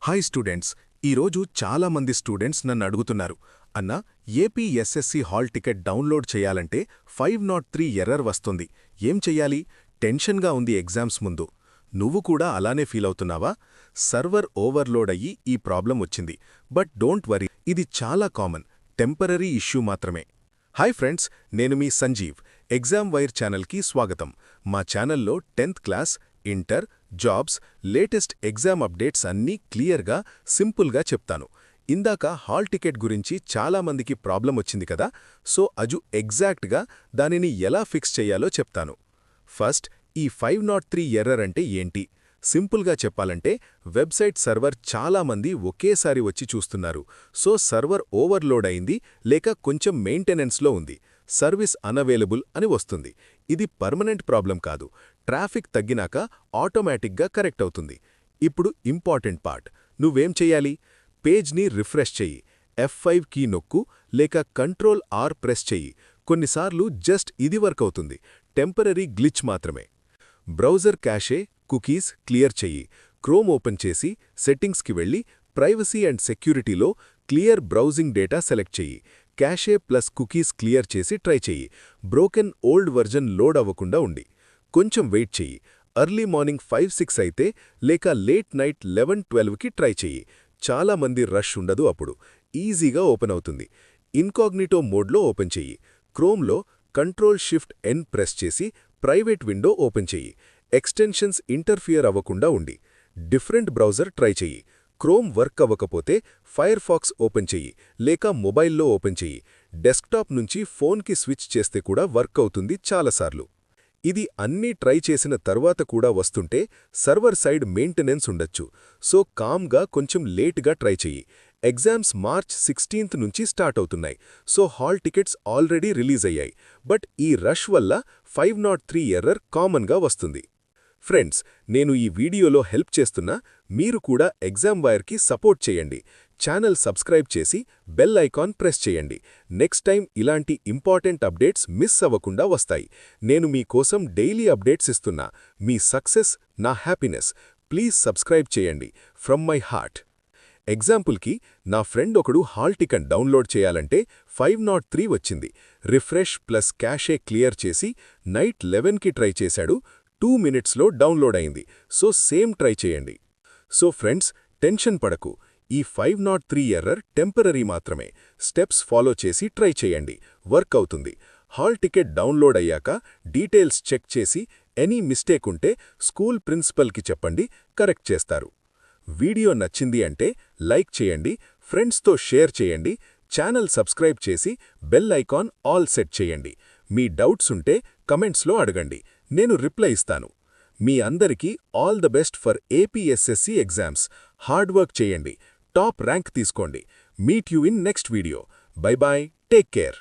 Hi students, ఈరోజు చాలా మంది స్టూడెంట్స్ నన్ను అడుగుతున్నారు, అన్నా ఏపీఎస్ఎస్సి హాల్ టికెట్ డౌన్లోడ్ చేయాలంటే 503 ఎర్రర్ వస్తుంది, ఏం చెయ్యాలి? టెన్షన్గా ఉంది ఎగ్జామ్స్ ముందు. నువ్వు కూడా అలానే ఫీల్ అవుతున్నావా? సర్వర్ ఓవర్లోడ్ అయ్యి ఈ ప్రాబ్లం వచ్చింది. బట్ డోంట్ వరీ, ఇది చాలా కామన్, టెంపరరీ ఇష్యూ మాత్రమే. హాయ్ ఫ్రెండ్స్, నేను మీ సంజీవ్. ఎగ్జామ్ వైర్ ఛానల్కి స్వాగతం. మా ఛానల్లో 10th class, inter, jobs, latest exam updates అన్నీ క్లియర్గా, సింపుల్గా చెప్తాను. ఇందాక హాల్ టికెట్ గురించి చాలామందికి ప్రాబ్లం వచ్చింది కదా, సో అజు ఎగ్జాక్ట్గా దానిని ఎలా ఫిక్స్ చెయ్యాలో చెప్తాను. ఫస్ట్, ఈ 503 ఎర్రర్ అంటే ఏంటి? సింపుల్గా చెప్పాలంటే, వెబ్సైట్ సర్వర్ చాలామంది ఒకేసారి వచ్చి చూస్తున్నారు. సో సర్వర్ ఓవర్లోడ్ అయింది, లేక కొంచెం మెయింటెనెన్స్లో ఉంది, సర్వీస్ అనవైలబుల్ అని వస్తుంది. ఇది పర్మనెంట్ ప్రాబ్లం కాదు, ట్రాఫిక్ తగ్గినాక ఆటోమేటిక్గా కరెక్ట్ అవుతుంది. ఇప్పుడు ఇంపార్టెంట్ పార్ట్, నువ్వేం చెయ్యాలి? పేజ్ని రిఫ్రెష్ చెయ్యి, F5 కీ నొక్కు, లేక Ctrl+R ప్రెస్ చెయ్యి. కొన్నిసార్లు జస్ట్ ఇది వర్క్ అవుతుంది, టెంపరరీ గ్లిచ్ మాత్రమే. బ్రౌజర్ క్యాషే, కుకీస్ క్లియర్ చెయ్యి. క్రోమ్ ఓపెన్ చేసి సెట్టింగ్స్కి వెళ్ళి ప్రైవసీ అండ్ సెక్యూరిటీలో క్లియర్ బ్రౌజింగ్ డేటా సెలెక్ట్ చెయ్యి. క్యాషే ప్లస్ కుకీస్ క్లియర్ చేసి ట్రై చెయ్యి. బ్రోకెన్ ఓల్డ్ వర్జన్ లోడ్ అవ్వకుండా ఉండి కొంచెం వెయిట్ చెయ్యి. ఎర్లీ మార్నింగ్ 5-6 అయితే, లేక లేట్ నైట్ 11-12కి ట్రై చెయ్యి. చాలామంది రష్ ఉండదు అప్పుడు, ఈజీగా ఓపెన్ అవుతుంది. ఇన్కాగ్నిటో మోడ్లో ఓపెన్ చెయ్యి. క్రోమ్లో Ctrl+Shift+N ప్రెస్ చేసి ప్రైవేట్ విండో ఓపెన్ చెయ్యి. ఎక్స్టెన్షన్స్ ఇంటర్ఫియర్ అవ్వకుండా ఉండి డిఫరెంట్ బ్రౌజర్ ట్రై చెయ్యి. క్రోమ్ వర్క్ అవ్వకపోతే ఫైర్ ఫాక్స్ ఓపెన్ చెయ్యి, లేక మొబైల్లో ఓపెన్ చెయ్యి. డెస్క్టాప్ నుంచి ఫోన్కి స్విచ్ చేస్తే కూడా వర్క్ అవుతుంది చాలాసార్లు. ఇది అన్నీ ట్రై చేసిన తర్వాత కూడా వస్తుంటే సర్వర్ సైడ్ మెయింటెనెన్స్ ఉండొచ్చు. సో కామ్గా కొంచెం లేట్గా ట్రై చెయ్యి. ఎగ్జామ్స్ మార్చ్ 16th నుంచి స్టార్ట్ అవుతున్నాయి. So hall tickets already release అయ్యాయి. బట్ ఈ రష్ వల్ల 503 ఎర్రర్ కామన్గా వస్తుంది. ఫ్రెండ్స్, నేను ఈ వీడియోలో హెల్ప్ చేస్తున్నా, మీరు కూడా ఎగ్జామ్ వైర్కి సపోర్ట్ చేయండి. ఛానల్ సబ్స్క్రైబ్ చేసి బెల్ ఐకాన్ ప్రెస్ చేయండి. నెక్స్ట్ టైం ఇలాంటి ఇంపార్టెంట్ అప్డేట్స్ మిస్ అవ్వకుండా వస్తాయి. నేను మీకోసం డైలీ అప్డేట్స్ ఇస్తున్నా. మీ సక్సెస్ నా హ్యాపీనెస్. ప్లీజ్ సబ్స్క్రైబ్ చేయండి ఫ్రమ్ మై హార్ట్. ఎగ్జాంపుల్కి, నా ఫ్రెండ్ ఒకడు హాల్ టికెట్ డౌన్లోడ్ చేయాలంటే 503 వచ్చింది. రిఫ్రెష్ ప్లస్ క్యాషే క్లియర్ చేసి నైట్ 11కి ట్రై చేశాడు. 2 minutesలో డౌన్లోడ్ అయింది. సో సేమ్ ట్రై చేయండి. సో ఫ్రెండ్స్, టెన్షన్ పడకు, ఈ 503 ఎర్రర్ టెంపరరీ మాత్రమే. స్టెప్స్ ఫాలో చేసి ట్రై చేయండి, వర్క్ అవుతుంది. హాల్ టికెట్ డౌన్లోడ్ అయ్యాక డీటెయిల్స్ చెక్ చేసి ఎనీ మిస్టేక్ ఉంటే స్కూల్ ప్రిన్సిపల్కి చెప్పండి, కరెక్ట్ చేస్తారు. వీడియో నచ్చింది అంటే లైక్ చేయండి, ఫ్రెండ్స్తో షేర్ చేయండి, ఛానల్ సబ్స్క్రైబ్ చేసి బెల్ ఐకాన్ ఆల్ సెట్ చేయండి. మీ డౌట్స్ ఉంటే కమెంట్స్లో అడగండి, నేను రిప్లై ఇస్తాను. మీ అందరికీ all the best for APSSC exams. Hard work చేయండి, టాప్ ర్యాంక్ తీసుకోండి. Meet you in next video. Bye bye, take care.